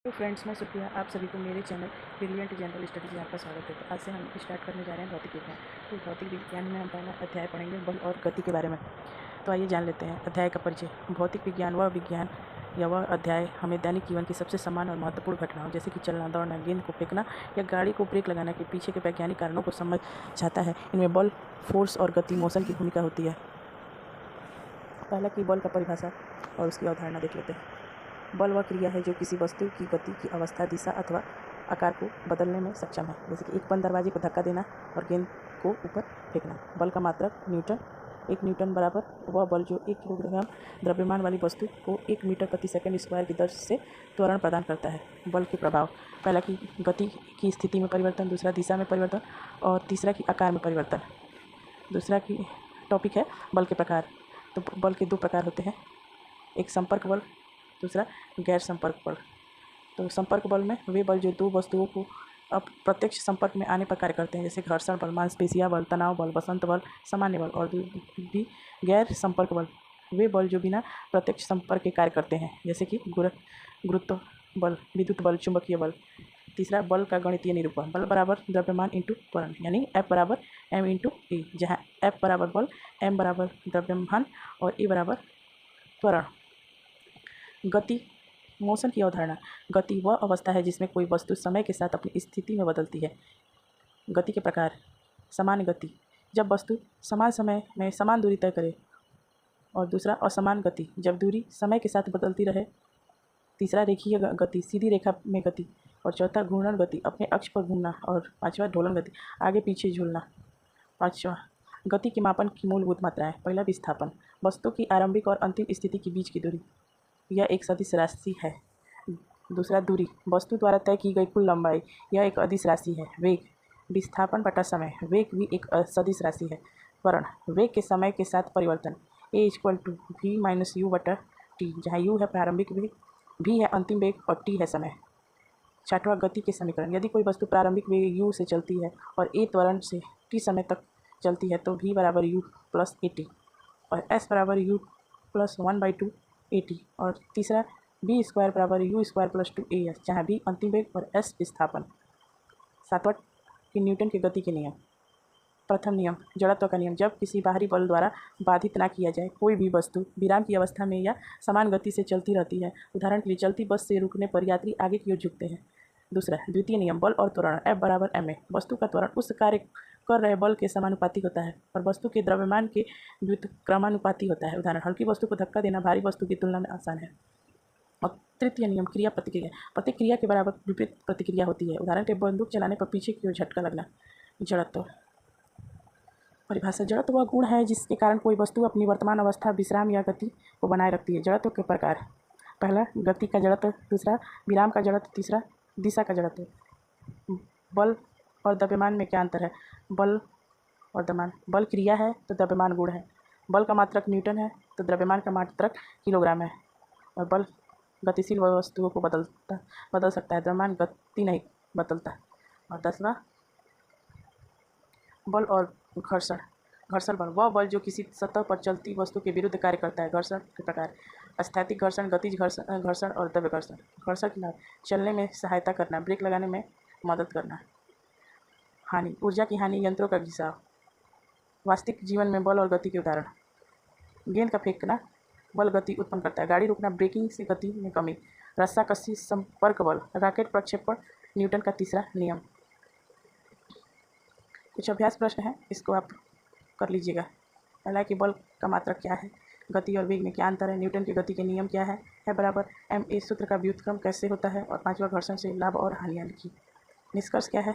तो फ्रेंड्स, मैं सुप्रिया, आप सभी को मेरे चैनल ब्रिलियंट जनरल स्टडीज़ में आपका स्वागत है। तो आज से हम स्टार्ट करने जा रहे हैं भौतिक विज्ञान। तो भौतिक विज्ञान में हम पहला अध्याय पढ़ेंगे बल और गति के बारे में। तो आइए जान लेते हैं अध्याय का परिचय। भौतिक विज्ञान वह विज्ञान या वह अध्याय हमें दैनिक जीवन की सबसे समान और महत्वपूर्ण घटनाओं जैसे कि चलना, दौड़ना, गेंद को फेंकना या गाड़ी को ब्रेक लगाना के पीछे के वैज्ञानिक कारणों को समझाता है। इनमें बल, फोर्स और गति, मोशन की भूमिका होती है। पहला कि बल का परिभाषा और उसकी अवधारणा देख लेते हैं। बल वह क्रिया है जो किसी वस्तु की गति की अवस्था, दिशा अथवा आकार को बदलने में सक्षम है, जैसे कि एक बंद दरवाजे को धक्का देना और गेंद को ऊपर फेंकना। बल का मात्रक न्यूटन। 1 न्यूटन बराबर वह बल जो 1 किलोग्राम द्रव्यमान वाली वस्तु को 1 मीटर प्रति सेकंड स्क्वायर की दर से त्वरण प्रदान करता है। बल के प्रभाव, पहला कि गति की स्थिति में परिवर्तन, दूसरा दिशा में परिवर्तन और तीसरा कि आकार में परिवर्तन। दूसरा की टॉपिक है बल के प्रकार। तो बल के 2 प्रकार होते हैं, एक संपर्क बल, दूसरा गैर संपर्क बल। तो संपर्क बल में वे बल जो 2 वस्तुओं को अब प्रत्यक्ष संपर्क में आने पर कार्य करते हैं, जैसे घर्षण बल, मांसपेशिया बल, तनाव बल, वसंत बल, सामान्य बल। और भी गैर संपर्क बल वे बल जो बिना प्रत्यक्ष संपर्क के कार्य करते हैं, जैसे कि गुरुत्व बल, विद्युत बल, चुंबकीय बल। तीसरा बल का गणितीय निरूपण, बल बराबर द्रव्यमान इंटू त्वरण, यानी F बराबर m इंटू ए, जहाँ F बराबर बल, m बराबर द्रव्यमान और e बराबर त्वरण। गति, मोशन की अवधारणा। गति वह अवस्था है जिसमें कोई वस्तु समय के साथ अपनी स्थिति में बदलती है। गति के प्रकार, समान गति, जब वस्तु समान समय में समान दूरी तय करे। और दूसरा असमान गति, जब दूरी समय के साथ बदलती रहे। तीसरा रेखीय गति, सीधी रेखा में गति। और चौथा घूर्णन गति, अपने अक्ष पर घूमना। और पांचवा ढोलन गति, आगे पीछे झूलना। पांचवा गति के मापन की मूलभूत मात्राएं। पहला विस्थापन, वस्तु की आरंभिक और अंतिम स्थिति के बीच की दूरी, यह एक सदिश राशि है। दूसरा दूरी, वस्तु द्वारा तय की गई कुल लंबाई, यह एक अदिश राशि है। वेग, विस्थापन बटा समय, वेग भी एक सदिश राशि है। त्वरण, वेग के समय के साथ परिवर्तन, a = v - u बटा टी, जहाँ u है प्रारंभिक वेग, v है अंतिम वेग और t है समय। छठवां गति के समीकरण, यदि कोई वस्तु प्रारंभिक वेग u से चलती है और a त्वरण से t समय तक चलती है तो v बराबर u प्लस at और s बराबर u प्लस 1/2 at। और तीसरा b स्क्वायर बराबर u स्क्वायर प्लस 2as, जहाँ b अंतिम वेग और s विस्थापन। सातवां कि न्यूटन के गति के नियम। प्रथम नियम, जड़त्व का नियम, जब किसी बाहरी बल द्वारा बाधित ना किया जाए कोई भी वस्तु विराम की अवस्था में या समान गति से चलती रहती है। उदाहरण के लिए चलती बस से रुकने पर यात्री आगे की ओर झुकते हैं। दूसरा, द्वितीय नियम, बल और त्वरण, F बराबर ma, वस्तु का त्वरण उस कार्य कर रहे बल के समानुपाती होता है और वस्तु के द्रव्यमान के व्युत्क्रमानुपाती होता है। उदाहरण, हल्की वस्तु को धक्का देना भारी वस्तु की तुलना में आसान है। और तृतीय नियम, क्रिया प्रतिक्रिया, प्रतिक्रिया के बराबर विपरीत प्रतिक्रिया होती है। उदाहरण के बंदूक चलाने पर पीछे की ओर झटका लगना। जड़त्व परिभाषा, जड़त्व वह गुण है जिसके कारण कोई वस्तु अपनी वर्तमान अवस्था, विश्राम या गति को बनाए रखती है। जड़त्व के प्रकार, पहला गति का जड़त्व, दूसरा विराम का जड़त्व, तीसरा दिशा का जड़त्व। बल और द्रव्यमान में क्या अंतर है? बल और द्रव्यमान, बल क्रिया है तो द्रव्यमान गुण है। बल का मात्रक न्यूटन है तो द्रव्यमान का मात्रक किलोग्राम है। और बल गतिशील वस्तुओं को बदल सकता है, द्रव्यमान गति नहीं बदलता। और 10वां बल और घर्षण। घर्षण बल वह बल जो किसी सतह पर चलती वस्तु के विरुद्ध कार्य करता है। घर्षण के प्रकार, स्थैतिक घर्षण, गतिज घर्षण और द्रव्य घर्षण। घर्षण के लाभ, चलने में सहायता करना, ब्रेक लगाने में मदद करना। हानि, ऊर्जा की हानि, यंत्रों का घिसाव। वास्तविक जीवन में बल और गति के उदाहरण, गेंद का फेंकना बल गति उत्पन्न करता है, गाड़ी रुकना ब्रेकिंग से गति में कमी, रस्साकसी संपर्क बल, रॉकेट प्रक्षेपण न्यूटन का तीसरा नियम। कुछ अभ्यास प्रश्न है, इसको आप कर लीजिएगा। पहला कि बल का मात्रक क्या है, गति और वेग में क्या अंतर है, न्यूटन की गति के नियम क्या है बराबर ma सूत्र का व्युत्क्रम कैसे होता है, और पांचवा घर्षण से लाभ और हानियाँ लिखी। निष्कर्ष क्या है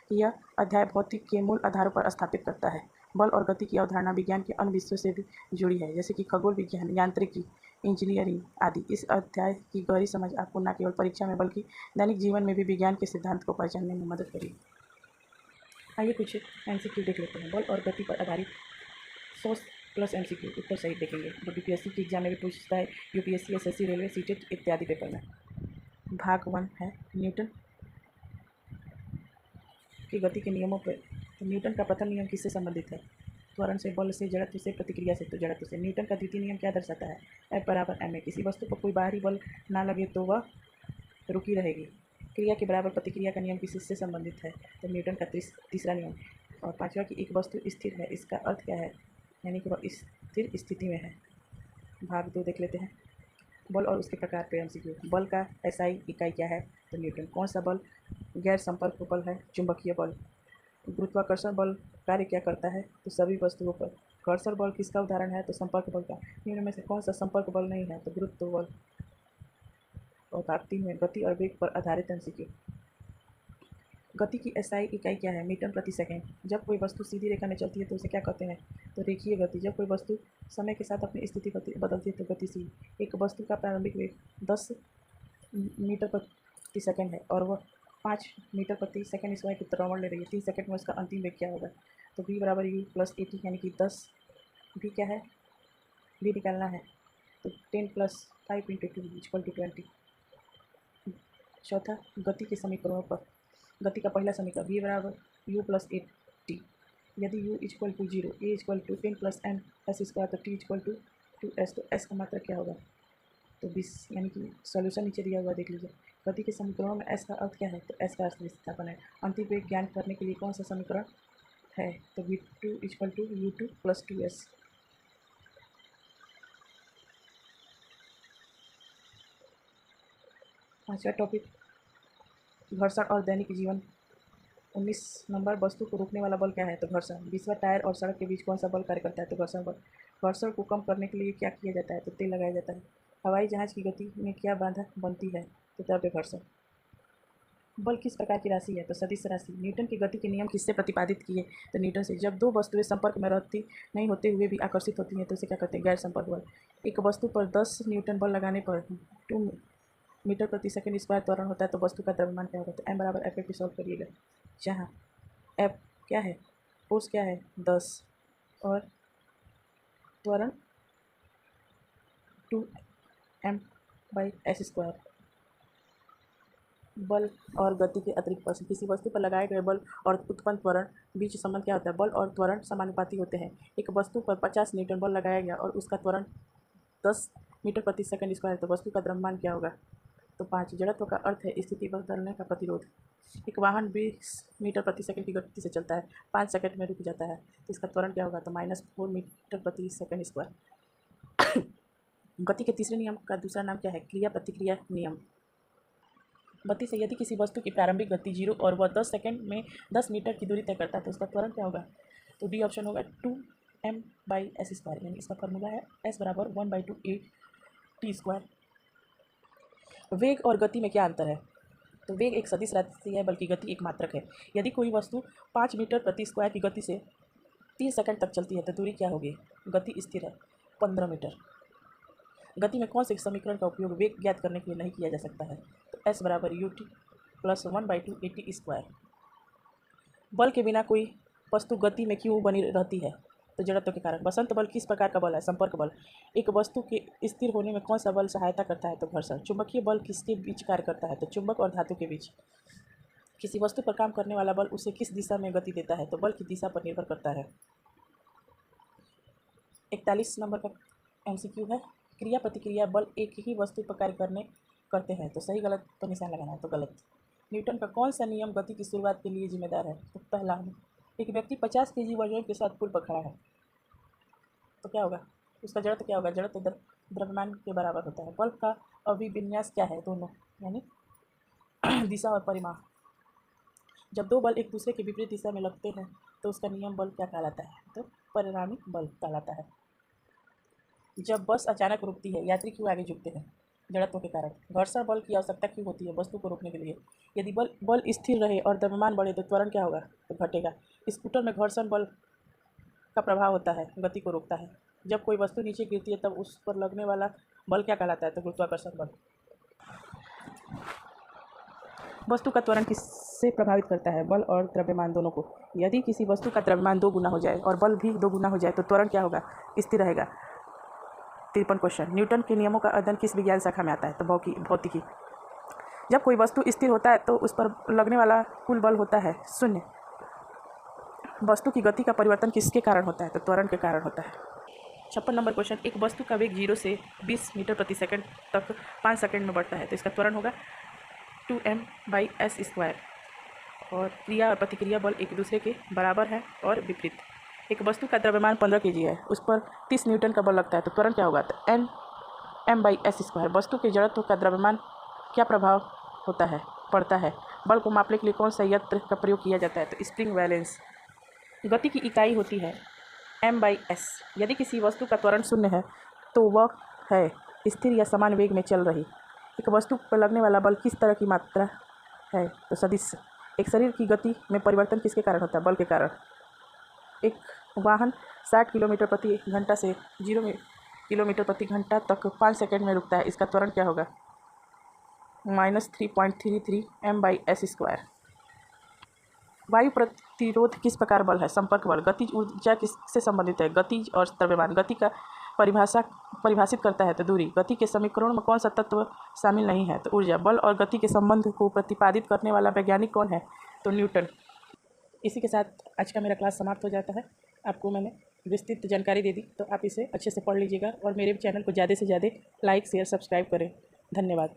कि यह अध्याय भौतिक के मूल आधारों पर स्थापित करता है। बल और गति की अवधारणा विज्ञान के अन्य विषयों से भी जुड़ी है, जैसे कि खगोल विज्ञान, यांत्रिकी, इंजीनियरिंग आदि। इस अध्याय की गहरी समझ आपको न केवल परीक्षा में बल्कि दैनिक जीवन में भी विज्ञान के सिद्धांत को पहचानने में मदद करेगी। आइए कुछ MCQ देख लेते हैं। बल और गति पर आधारित 100 प्लस MCQ उत्तर सही देखेंगे, जो BPSC की एग्जाम में भी पूछता है, UPSC, SSC, रेलवे, सीटेट इत्यादि पेपर में। भाग 1 है न्यूटन की गति के नियमों पर। तो न्यूटन का प्रथम नियम किससे संबंधित है? त्वरण से, बल से, जड़त्व से, प्रतिक्रिया से। तो जड़त्व से। न्यूटन का द्वितीय नियम क्या दर्शाता है? F बराबर ma, किसी वस्तु पर कोई बाहरी बल ना लगे तो वह रुकी रहेगी। क्रिया के बराबर प्रतिक्रिया का नियम किससे संबंधित है? तो न्यूटन का तीसरा नियम। और पांचवा कि एक वस्तु स्थिर है, इसका अर्थ क्या है? यानी कि वह स्थिर स्थिति में है। भाग 2 देख लेते हैं। बल और उसके प्रकार पे एमसीक्यू। बल का एसआई इकाई क्या है? तो न्यूटन। कौन सा बल गैर संपर्क बल है? चुंबकीय बल। गुरुत्वाकर्षण बल कार्य क्या करता है? तो सभी वस्तुओं पर। घर्षण बल किसका उदाहरण है? तो संपर्क बल का। निम्न में से कौन सा संपर्क बल नहीं है? तो गुरुत्व बल। और भाग 3 में गति और वेग पर आधारित एमसीक्यू। गति की एसआई इकाई क्या है? मीटर प्रति सेकंड। जब कोई वस्तु सीधी रेखा में चलती है तो उसे क्या कहते हैं? तो रेखीय गति। जब कोई वस्तु समय के साथ अपनी स्थिति बदलती है तो गतिशील। एक वस्तु का प्रारंभिक वेग 10 मीटर प्रति सेकंड है और वह 5 मीटर प्रति सेकंड स्क्वायर की भ्रमण ले रही है। 3 सेकंड में उसका अंतिम वेग क्या होगा? तो v बराबर u प्लस 80 यानी कि 10। v क्या है? v निकालना है तो 10 प्लस 5 इंटू 2 इक्वल टू 20। चौथा, गति के समीकरणों पर। गति का पहला समीकरण v बराबर u प्लस 80। यदि u equal to 0, a equal to 10 plus m s square तो t इक्वल टू 2s। तो s का मात्रा क्या होगा? तो 20। यानी कि सॉल्यूशन नीचे दिया हुआ देख लीजिए। गति के समीकरणों में s का अर्थ क्या है? तो s का अर्थ विस्थापन है। अंतिम वेग ज्ञान करने के लिए कौन सा समीकरण है? तो v2 equal to u2 plus 2s। पाँचवा टॉपिक, घर्षण और दैनिक जीवन। 19 नंबर, वस्तु को रोकने वाला बल क्या है? तो घर्षण। 20वां, टायर और सड़क के बीच कौन सा बल कार्य करता है? तो घर्षण बल। घर्षण को कम करने के लिए क्या किया जाता है? तो तेल लगाया जाता है। हवाई जहाज की गति में क्या बाधा बनती है? तो द्रव्य घर्षण। बल किस प्रकार की राशि है? तो सदिश राशि। न्यूटन की गति के नियम किससे प्रतिपादित किए? तो न्यूटन से। जब दो वस्तुएं संपर्क में रहती नहीं होते हुए भी आकर्षित होती हैं तो उसे क्या कहते हैं? गैर संपर्क बल। एक वस्तु पर 10 न्यूटन बल लगाने पर 2 मीटर प्रति सेकंड स्क्वायर त्वरण होता है तो वस्तु का द्रव्यमान क्या होगा? तो m बराबर f सॉल्व करिएगा, जहाँ f क्या है? फोर्स क्या है? 10 और त्वरण 2m/s स्क्वायर। बल और गति के अतिरिक्त प्रश्न। किसी वस्तु पर लगाए गए बल और उत्पन्न त्वरण बीच संबंध क्या होता है? बल और त्वरण समानुपाती होते हैं। एक वस्तु पर 50 न्यूटन बल लगाया गया और उसका त्वरण 10 मीटर प्रति सेकंड स्क्वायर तो वस्तु का द्रव्यमान क्या होगा? तो 5। जड़त्व का अर्थ है स्थिति बदलने का प्रतिरोध। एक वाहन 20 मीटर प्रति सेकंड की गति से चलता है, 5 सेकंड में रुक जाता है तो इसका त्वरण क्या होगा? तो -4 मीटर प्रति सेकंड स्क्वायर। गति के तीसरे नियम का दूसरा नाम क्या है? क्रिया प्रतिक्रिया नियम। गति से यदि किसी वस्तु की प्रारंभिक गति 0 और वह 10 सेकंड में 10 मीटर की दूरी तय करता है तो उसका त्वरण क्या होगा? तो डी ऑप्शन होगा 2m/s स्क्वायर। यानी इसका फॉर्मूला है s बराबर 1/2 a t स्क्वायर। वेग और गति में क्या अंतर है? तो वेग एक सदिश राशि है बल्कि गति एक मात्रक है। यदि कोई वस्तु 5 मीटर प्रति स्क्वायर की गति से 30 सेकंड तक चलती है तो दूरी क्या होगी? गति स्थिर है 15 मीटर। गति में कौन से समीकरण का उपयोग वेग ज्ञात करने के लिए नहीं किया जा सकता है? तो s बराबर ut प्लस 1/2 at स्क्वायर। बल के बिना कोई वस्तु गति में क्यों बनी रहती है? तो जड़त्व के कारण। वसंत बल किस प्रकार का बल है? संपर्क बल। एक वस्तु के स्थिर होने में कौन सा बल सहायता करता है? तो घर्षण। चुंबकीय बल किसके बीच कार्य करता है? तो चुंबक और धातु के बीच। किसी वस्तु पर काम करने वाला बल उसे किस दिशा में गति देता है? तो बल की दिशा पर निर्भर करता है। 41 नंबर का MCQ है, क्रिया प्रतिक्रिया बल एक ही वस्तु पर कार्य करते हैं तो सही गलत पर निशान लगाना है। तो गलत। न्यूटन का कौन सा नियम गति की शुरुआत के लिए जिम्मेदार है? तो पहला, एक व्यक्ति 50 kg वजन के साथ पुल पर खड़ा है तो क्या होगा? उसका जड़त्व क्या होगा? जड़त्व द्रव्यमान के बराबर होता है। बल का अभिविन्यास क्या है? दोनों, यानी दिशा और परिमाण। जब दो बल एक दूसरे के विपरीत दिशा में लगते हैं तो उसका नियम बल क्या कहलाता है? तो परिणामी बल कहलाता है। जब बस अचानक रुकती है यात्री क्यों आगे झुकते हैं? जड़त्व के कारण। घर्षण बल की आवश्यकता क्यों होती है? वस्तु को रोकने के लिए। यदि बल स्थिर रहे और द्रव्यमान बढ़े तो त्वरण क्या होगा? तो घटेगा। स्कूटर में घर्षण बल का प्रभाव होता है, गति को रोकता है। जब कोई वस्तु नीचे गिरती है तब उस पर लगने वाला बल क्या कहलाता है? तो गुरुत्वाकर्षण बल। वस्तु का त्वरण किससे प्रभावित करता है? बल और द्रव्यमान दोनों को। यदि किसी वस्तु का द्रव्यमान 2 गुना हो जाए और बल भी 2 गुना हो जाए तो त्वरण क्या होगा? स्थिर रहेगा। 53 क्वेश्चन, न्यूटन के नियमों का अध्ययन किस विज्ञान शाखा में आता है? तो भौतिकी। जब कोई वस्तु स्थिर होता है तो उस पर लगने वाला कुल बल होता है 0। वस्तु की गति का परिवर्तन किसके कारण होता है? तो त्वरण के कारण होता है। 56 नंबर क्वेश्चन, एक वस्तु का वेग 0 से 20 मीटर प्रति सेकंड तक 5 सेकंड में बढ़ता है तो इसका त्वरण होगा 2m/s²। और क्रिया और प्रतिक्रिया बल एक दूसरे के बराबर है और विपरीत। एक वस्तु का द्रव्यमान 15 kg है, उस पर 30 न्यूटन का बल लगता है, तो त्वरण क्या होगा? तो Nm/s²। वस्तु के जड़त्व का द्रव्यमान क्या प्रभाव होता है पड़ता है? बल को मापने के लिए कौन सा यंत्र का प्रयोग किया जाता है? तो स्प्रिंग बैलेंस। गति की इकाई होती है m/s। यदि किसी वस्तु का त्वरण शून्य है तो वह है स्थिर या समान वेग में चल रही। एक वस्तु पर लगने वाला बल किस तरह की मात्रा है? तो सदिश। एक शरीर की गति में परिवर्तन किसके कारण होता है? बल के कारण। एक वाहन 60 किलोमीटर प्रति घंटा से 0 किलोमीटर प्रति घंटा तक 5 सेकंड में रुकता है, इसका त्वरण क्या होगा? -3.33 m/s²। वायु प्रतिरोध किस प्रकार बल है? संपर्क बल। गतिज ऊर्जा किससे संबंधित है? गतिज और द्रव्यमान। गति का परिभाषित करता है तो दूरी। गति के समीकरण में कौन सा तत्व शामिल नहीं है? तो ऊर्जा। बल और गति के संबंध को प्रतिपादित करने वाला वैज्ञानिक कौन है? तो न्यूटन। इसी के साथ आज का मेरा क्लास समाप्त हो जाता है। आपको मैंने विस्तृत जानकारी दे दी, तो आप इसे अच्छे से पढ़ लीजिएगा और मेरे चैनल को ज़्यादा से ज़्यादा लाइक शेयर सब्सक्राइब करें। धन्यवाद।